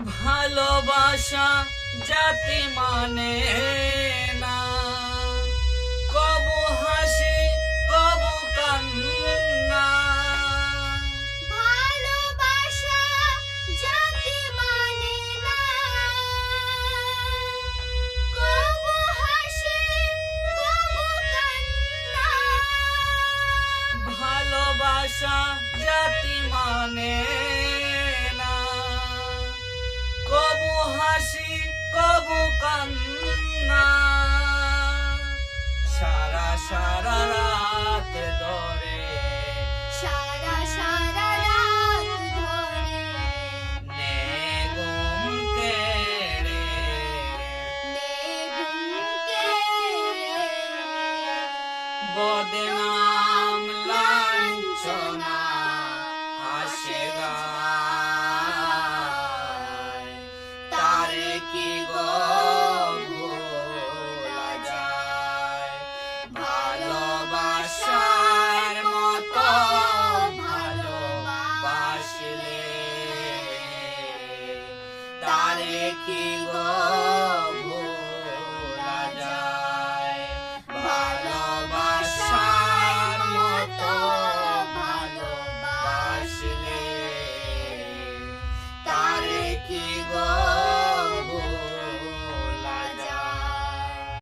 ভালোবাসা জাতি মানে না, কবু হাসি কবু কান্না। ভালোবাসা জাতি মানে না, কবু হাসি কবু কান্না। ভালোবাসা জাতি মানে না, কবু হাসি কবু কান্না। সারা সারা রাত ধরে, সারা সারা রাত ধরে নে ঘুম কেড়ে, ঘুম কেড়ে। বদনাম লাঞ্ছনা হাসে গায়, তারে কি গো ভোলা যায়? ভালোবাসার মতো ভালোবাসলে তারে কি গো